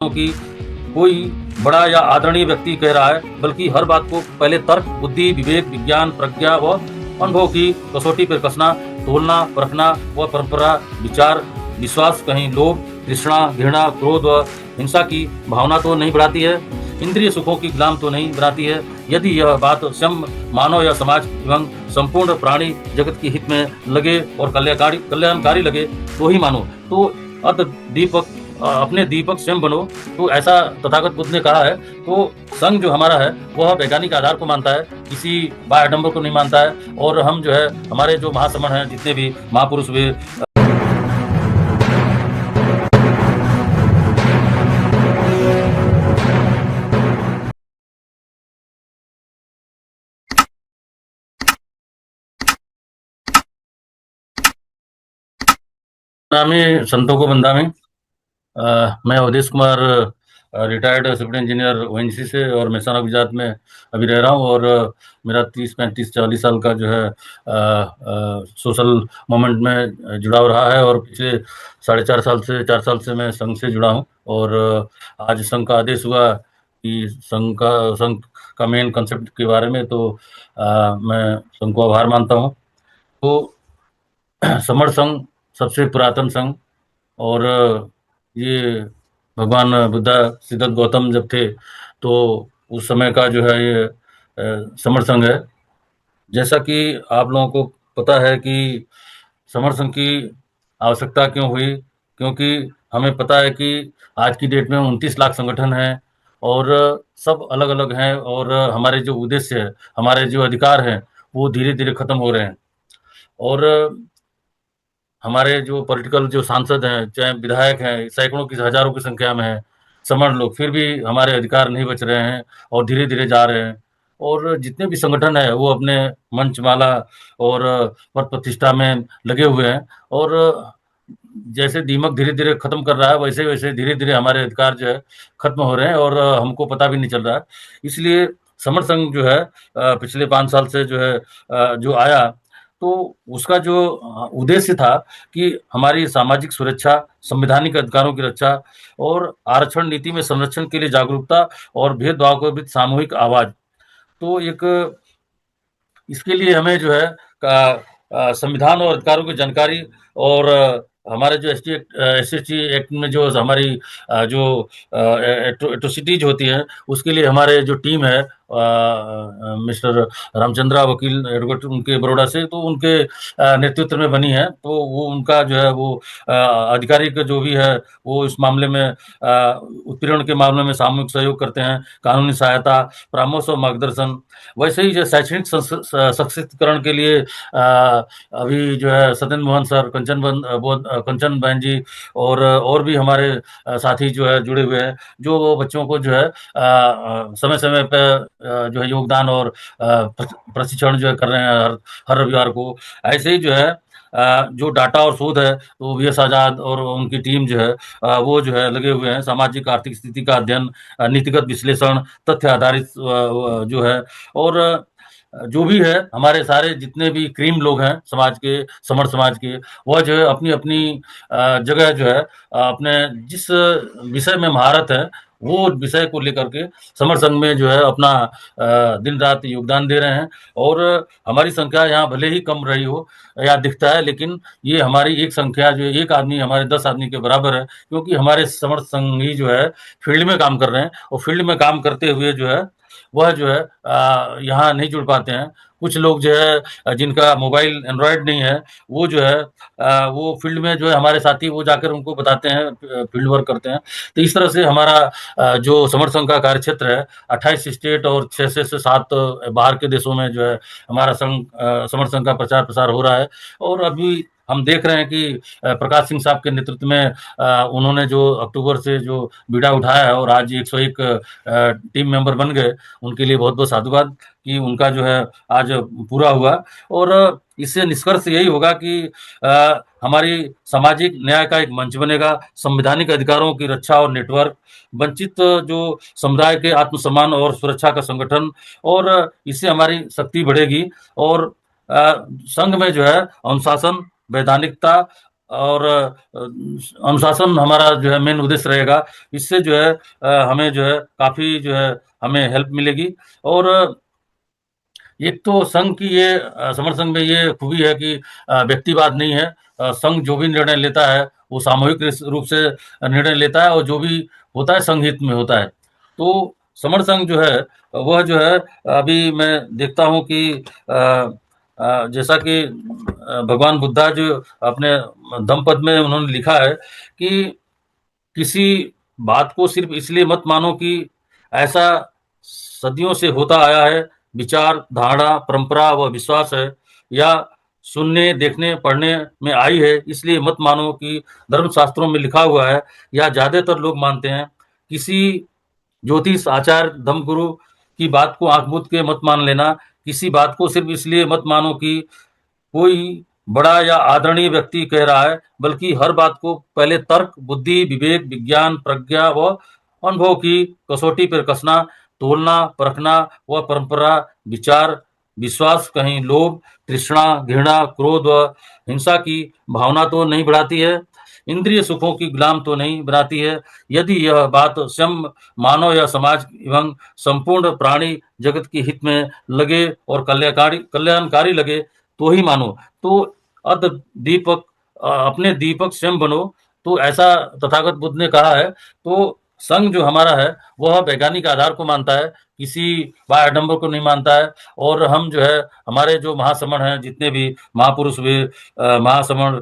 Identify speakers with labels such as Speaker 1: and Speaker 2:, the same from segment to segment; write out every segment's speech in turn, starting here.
Speaker 1: कि कोई बड़ा या आदरणीय व्यक्ति कह रहा है, बल्कि हर बात को पहले तर्क, बुद्धि, विवेक, विज्ञान, प्रज्ञा व अनुभव की कसौटी पर कसना, तोलना, परखना व परंपरा, विचार, विश्वास कहीं लोभ, तृष्णा, घृणा, क्रोध व हिंसा की भावना तो नहीं बढ़ाती है, इंद्रिय सुखों की गुलाम तो नहीं बनाती है। यदि यह बात स्वयं मानव या समाज एवं संपूर्ण प्राणी जगत के हित में लगे और कल्याणकारी लगे तो ही मानो। तो अत दीपक अपने दीपक स्वयं बनो, तो ऐसा तथागत बुद्ध ने कहा है। तो संघ जो हमारा है वह वैज्ञानिक आधार को मानता है, किसी बाह्य आडंबर को नहीं मानता है। और हम जो है हमारे जो महासमण हैं, जितने भी महापुरुष हुए, नामी संतों को बंदा में मैं Awadhesh Kumar, retired civil engineer ONGC से और मेहसाना गुजरात में अभी रह रहा हूँ। और मेरा 30-35-40 साल का जो है सोशल मूवमेंट में जुड़ाव रहा है। और पिछले 4.5 साल से मैं संघ से जुड़ा हूँ। और आज संघ का आदेश हुआ कि संघ का मेन कंसेप्ट के बारे में, तो मैं संघ को आभार मानता हूँ। तो समर संघ सबसे पुरातन संघ, और ये भगवान बुद्धा सिद्धार्थ गौतम जब थे तो उस समय का जो है ये समर संघ है। जैसा कि आप लोगों को पता है कि समर संघ की आवश्यकता क्यों हुई, क्योंकि हमें पता है कि आज की डेट में 29 लाख संगठन हैं और सब अलग अलग हैं, और हमारे जो उद्देश्य है, हमारे जो अधिकार हैं, वो धीरे धीरे खत्म हो रहे हैं। और हमारे जो पॉलिटिकल जो सांसद हैं, चाहे विधायक हैं, सैकड़ों की हजारों की संख्या में हैं समर लोग, फिर भी हमारे अधिकार नहीं बच रहे हैं और धीरे धीरे जा रहे हैं। और जितने भी संगठन है वो अपने मंचमाला और पद प्रतिष्ठा में लगे हुए हैं। और जैसे दीमक धीरे धीरे खत्म कर रहा है, वैसे वैसे धीरे धीरे हमारे अधिकार जो है खत्म हो रहे हैं और हमको पता भी नहीं चल रहा है। इसलिए समर संघ जो है पिछले 5 साल से जो है जो आया, तो उसका जो उद्देश्य था कि हमारी सामाजिक सुरक्षा, संवैधानिक अधिकारों की रक्षा और आरक्षण नीति में संरक्षण के लिए जागरूकता और भेदभाव के विरुद्ध सामूहिक आवाज। तो एक इसके लिए हमें जो है संविधान और अधिकारों की जानकारी, और हमारे जो एसएसटी एक्ट में जो हमारी जो एट्रोसिटीज होती हैं, उसके लिए हमारे जो टीम है मिस्टर रामचंद्रा वकील एडवोकेट, उनके बड़ौदा से, तो उनके नेतृत्व में बनी है। तो वो उनका जो है वो आधिकारिक जो भी है वो इस मामले में उत्पीड़न के मामले में सामूहिक सहयोग करते हैं, कानूनी सहायता, परामर्श और मार्गदर्शन। वैसे ही जो शैक्षणिक सशक्तिकरण के लिए अभी जो है सत्येंद्र मोहन सर, कंचन बहन जी और भी हमारे साथी जो है जुड़े हुए हैं, जो वो बच्चों को जो है समय समय पर जो है योगदान और प्रशिक्षण जो है कर रहे हैं हर रविवार को। ऐसे ही जो है जो डाटा और शोध है, तो वीएस आजाद और उनकी टीम जो है वो जो है लगे हुए हैं सामाजिक आर्थिक स्थिति का अध्ययन, नीतिगत विश्लेषण, तथ्य आधारित जो है। और जो भी है हमारे सारे जितने भी क्रीम लोग हैं समाज के, समर समाज के, वह जो है अपनी अपनी जगह जो है अपने जिस विषय में महारत है वो विषय को लेकर के समर संघ में जो है अपना दिन रात योगदान दे रहे हैं। और हमारी संख्या यहाँ भले ही कम रही हो या दिखता है, लेकिन ये हमारी एक संख्या जो है, एक आदमी हमारे 10 आदमी के बराबर है, क्योंकि हमारे समर संघी जो है फील्ड में काम कर रहे हैं, और फील्ड में काम करते हुए जो है वह जो है यहाँ नहीं जुड़ पाते हैं। कुछ लोग जो है जिनका मोबाइल एंड्रॉयड नहीं है, वो जो है वो फील्ड में जो है हमारे साथी वो जाकर उनको बताते हैं, फील्ड वर्क करते हैं। तो इस तरह से हमारा जो समर संघ का कार्य क्षेत्र है 28 स्टेट और 6 से 7 बाहर के देशों में जो है हमारा समर संघ का प्रचार प्रसार हो रहा है। और अभी हम देख रहे हैं कि प्रकाश सिंह साहब के नेतृत्व में उन्होंने जो अक्टूबर से जो बीड़ा उठाया है और आज 101 टीम मेंबर बन गए, उनके लिए बहुत बहुत साधुवाद कि उनका जो है आज पूरा हुआ। और इससे निष्कर्ष यही होगा कि हमारी सामाजिक न्याय का एक मंच बनेगा, संवैधानिक अधिकारों की रक्षा और नेटवर्क, वंचित जो समुदाय के आत्मसम्मान और सुरक्षा का संगठन, और इससे हमारी शक्ति बढ़ेगी। और संघ में जो है अनुशासन, वैधानिकता और अनुशासन हमारा जो है मेन उद्देश्य रहेगा। इससे जो है हमें जो है काफ़ी जो है हमें हेल्प मिलेगी। और एक तो संघ की ये समर संघ में ये खूबी है कि व्यक्तिवाद नहीं है। संघ जो भी निर्णय लेता है वो सामूहिक रूप से निर्णय लेता है, और जो भी होता है संघ हित में होता है। तो समर संघ जो है वह जो है अभी मैं देखता हूँ कि जैसा कि भगवान बुद्धा जो अपने धम्मपद में उन्होंने लिखा है कि किसी बात को सिर्फ इसलिए मत मानो कि ऐसा सदियों से होता आया है, विचार, धारणा, परंपरा व विश्वास है, या सुनने, देखने, पढ़ने में आई है, इसलिए मत मानो कि धर्मशास्त्रों में लिखा हुआ है, या ज़्यादातर लोग मानते हैं। किसी ज्योतिष, आचार्य, धर्मगुरु की बात को आंख मूंद के मत मान लेना। किसी बात को सिर्फ इसलिए मत मानो कि कोई बड़ा या आदरणीय व्यक्ति कह रहा है, बल्कि हर बात को पहले तर्क, बुद्धि, विवेक, विज्ञान, प्रज्ञा व अनुभव की कसौटी पर कसना, तोलना, परखना व परंपरा, विचार, विश्वास कहीं लोभ, तृष्णा, घृणा, क्रोध व हिंसा की भावना तो नहीं बढ़ाती है, इंद्रिय सुखों की गुलाम तो नहीं बनाती है। यदि यह बात स्वयं मानव या समाज एवं संपूर्ण प्राणी जगत के हित में लगे और कल्याणकारी लगे तो ही मानो। तो अर्ध दीपक अपने दीपक स्वयं बनो, तो ऐसा तथागत बुद्ध ने कहा है। तो संघ जो हमारा है वह वैज्ञानिक आधार को मानता है, किसी बाह्य आडंबर को नहीं मानता है। और हम जो है हमारे जो महासमण हैं, जितने भी महापुरुष हुए, महासमण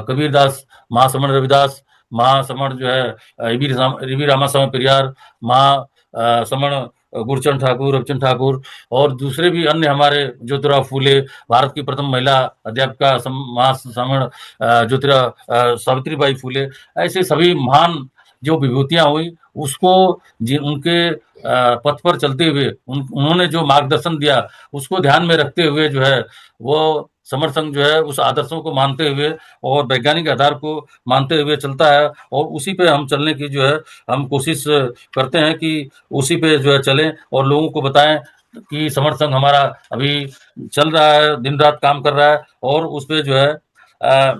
Speaker 1: कबीरदास, महासमण रविदास, महासमण जो है रवि रामास्वामी पेरियार, महासमण गुरचंद ठाकुर, रविचंद ठाकुर, और दूसरे भी अन्य हमारे ज्योतिराव फूले, भारत की प्रथम महिला अध्यापिका महासमण ज्योतिराव सावित्रीबाई फूले, ऐसे सभी महान जो विभूतियां हुई उसको उनके पथ पर चलते हुए उन्होंने जो मार्गदर्शन दिया उसको ध्यान में रखते हुए जो है वो समर संघ जो है उस आदर्शों को मानते हुए और वैज्ञानिक आधार को मानते हुए चलता है, और उसी पे हम चलने की जो है हम कोशिश करते हैं कि उसी पे जो है चलें और लोगों को बताएं कि समर संघ हमारा अभी चल रहा है, दिन रात काम कर रहा है, और उस पे जो है अ,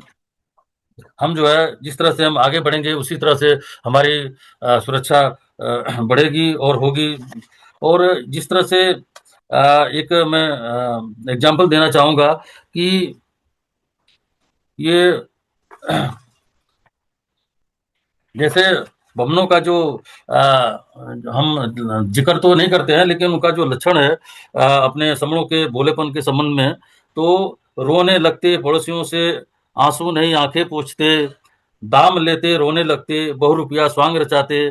Speaker 1: हम जो है जिस तरह से हम आगे बढ़ेंगे उसी तरह से हमारी सुरक्षा बढ़ेगी और होगी। और जिस तरह से एक मैं एग्जांपल देना चाहूँगा कि ये जैसे बमनों का जो हम जिक्र तो नहीं करते हैं, लेकिन उनका जो लक्षण है अपने समणों के भोलेपन के संबंध में, तो रोने लगते पड़ोसियों से, आंसू नहीं आंखें पोंछते, दाम लेते रोने लगते, बहुरूपिया स्वांग रचाते,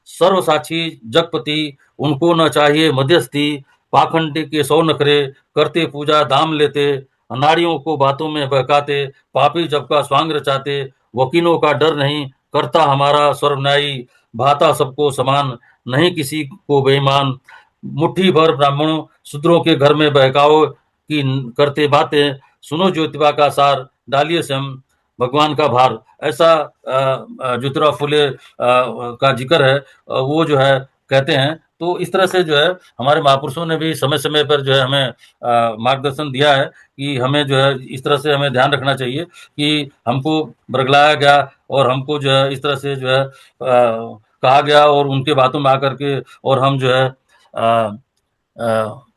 Speaker 1: सर्वसाक्षी जगपति, उनको न चाहिए मध्यस्थी, पाखंडी के सौ नखरे, करते पूजा दाम लेते, अनाड़ियों को बातों में बहकाते, पापी जब का स्वांग रचाते, वकीलों का डर नहीं, करता हमारा सर्वन्यायी, भाता सबको समान, नहीं किसी को बेईमान, मुट्ठी भर ब्राह्मणों शूद्रों के घर में बहकाओ की करते बातें, सुनो ज्योतिबा का सार, डालिए स्वयं भगवान का भार। ऐसा ज्योतिराव फुले का जिक्र है, वो जो है कहते हैं। तो इस तरह से जो है हमारे महापुरुषों ने भी समय समय पर जो है हमें मार्गदर्शन दिया है कि हमें जो है इस तरह से हमें ध्यान रखना चाहिए कि हमको बरगलाया गया और हमको जो है इस तरह से जो है कहा गया, और उनके बातों में आकर के और हम जो है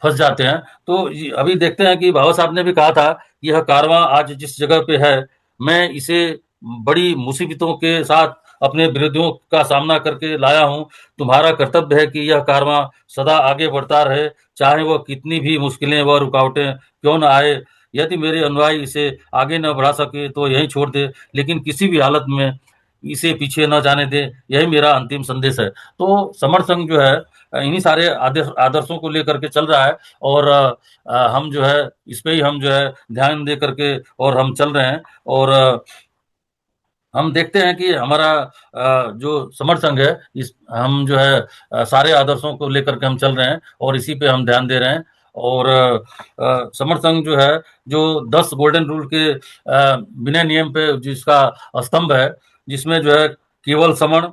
Speaker 1: फंस जाते हैं। तो अभी देखते हैं कि बाबा साहब ने भी कहा था कि यह कारवां आज जिस जगह पे है, मैं इसे बड़ी मुसीबतों के साथ अपने विरोधियों का सामना करके लाया हूं। तुम्हारा कर्तव्य है कि यह कारवां सदा आगे बढ़ता रहे, चाहे वह कितनी भी मुश्किलें व रुकावटें क्यों न आए। यदि मेरे अनुयायी इसे आगे न बढ़ा सके तो यहीं छोड़ दे, लेकिन किसी भी हालत में इसे पीछे न जाने दे, यही मेरा अंतिम संदेश है। तो समर संघ जो है इन्हीं सारे आदर्शों को लेकर के चल रहा है, और हम जो है इस पे ही हम जो है ध्यान दे करके और हम चल रहे हैं। और हम देखते हैं कि हमारा जो समर संघ है इस हम जो है सारे आदर्शों को लेकर के हम चल रहे हैं और इसी पे हम ध्यान दे रहे हैं। और समर संघ जो है जो 10 गोल्डन रूल के विनय नियम पे जिसका स्तंभ है, जिसमें जो है केवल समण,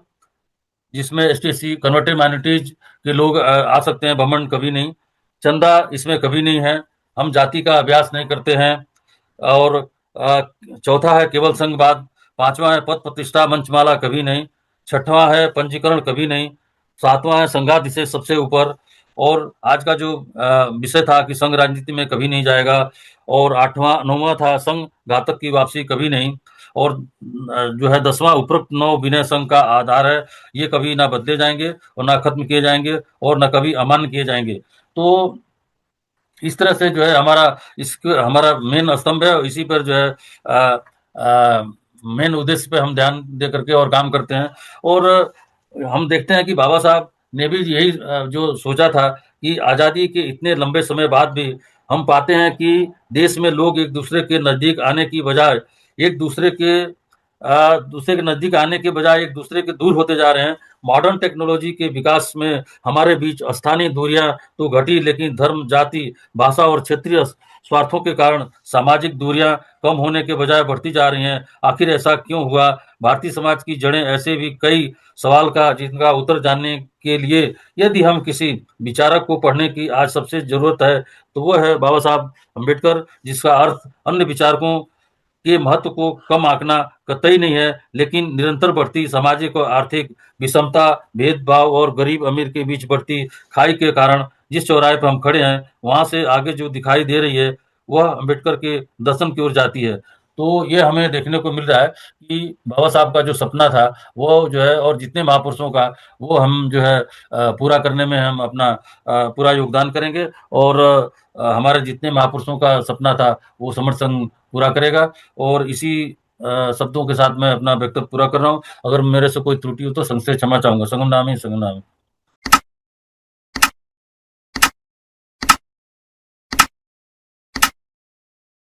Speaker 1: जिसमें एसटीसी कन्वर्टेड माइनॉरिटीज के लोग आ सकते हैं, घमंड कभी नहीं, चंदा इसमें कभी नहीं है, हम जाति का अभ्यास नहीं करते हैं, और अ, चौथा है केवल संघवाद, पांचवा है पद प्रतिष्ठा मंचमाला कभी नहीं, छठवां है पंजीकरण कभी नहीं, सातवां है संघात इसे सबसे ऊपर, और आज का जो विषय था कि संघ राजनीति में कभी नहीं जाएगा, और आठवां नौवां था संघ घातक की वापसी कभी नहीं, और जो है 10वां उपरोक्त 9 विनय संघ का आधार है, ये कभी ना बदले जाएंगे और ना खत्म किए जाएंगे और ना कभी अमान्य किए जाएंगे। तो इस तरह से जो है हमारा मेन स्तंभ है, और इसी पर जो है मेन उद्देश्य पे हम ध्यान दे करके और काम करते हैं। और हम देखते हैं कि बाबा साहब ने भी यही जो सोचा था कि आज़ादी के इतने लंबे समय बाद भी हम पाते हैं कि देश में लोग एक दूसरे के नज़दीक आने की बजाय एक दूसरे के नज़दीक आने के बजाय एक दूसरे के दूर होते जा रहे हैं। मॉडर्न टेक्नोलॉजी के विकास में हमारे बीच स्थानीय दूरियां तो घटी, लेकिन धर्म, जाति, भाषा और क्षेत्रीय स्वार्थों के कारण सामाजिक दूरियां कम होने के बजाय बढ़ती जा रही हैं। आखिर ऐसा क्यों हुआ? भारतीय समाज की जड़ें ऐसे भी कई सवाल का जिनका उत्तर जानने के लिए यदि हम किसी विचारक को पढ़ने की आज सबसे जरूरत है, तो वो है बाबा साहब अम्बेडकर, जिसका अर्थ अन्य विचारकों के महत्व को कम आंकना कतई नहीं है, लेकिन निरंतर बढ़ती सामाजिक और आर्थिक विषमता, भेदभाव और गरीब अमीर के बीच बढ़ती खाई के कारण जिस चौराहे पर हम खड़े हैं, वहां से आगे जो दिखाई दे रही है वह अम्बेडकर के दर्शन की ओर जाती है। तो ये हमें देखने को मिल रहा है कि बाबा साहब का जो सपना था वो जो है, और जितने महापुरुषों का, वो हम जो है पूरा करने में हम अपना पूरा योगदान करेंगे। और हमारे जितने महापुरुषों का सपना था वो समर संघ पूरा करेगा। और इसी शब्दों के साथ मैं अपना वक्तव्य पूरा कर रहा हूँ। अगर मेरे से कोई त्रुटि हो तो संशय क्षमा चाहूंगा। संगम नाम ही संगम नाम।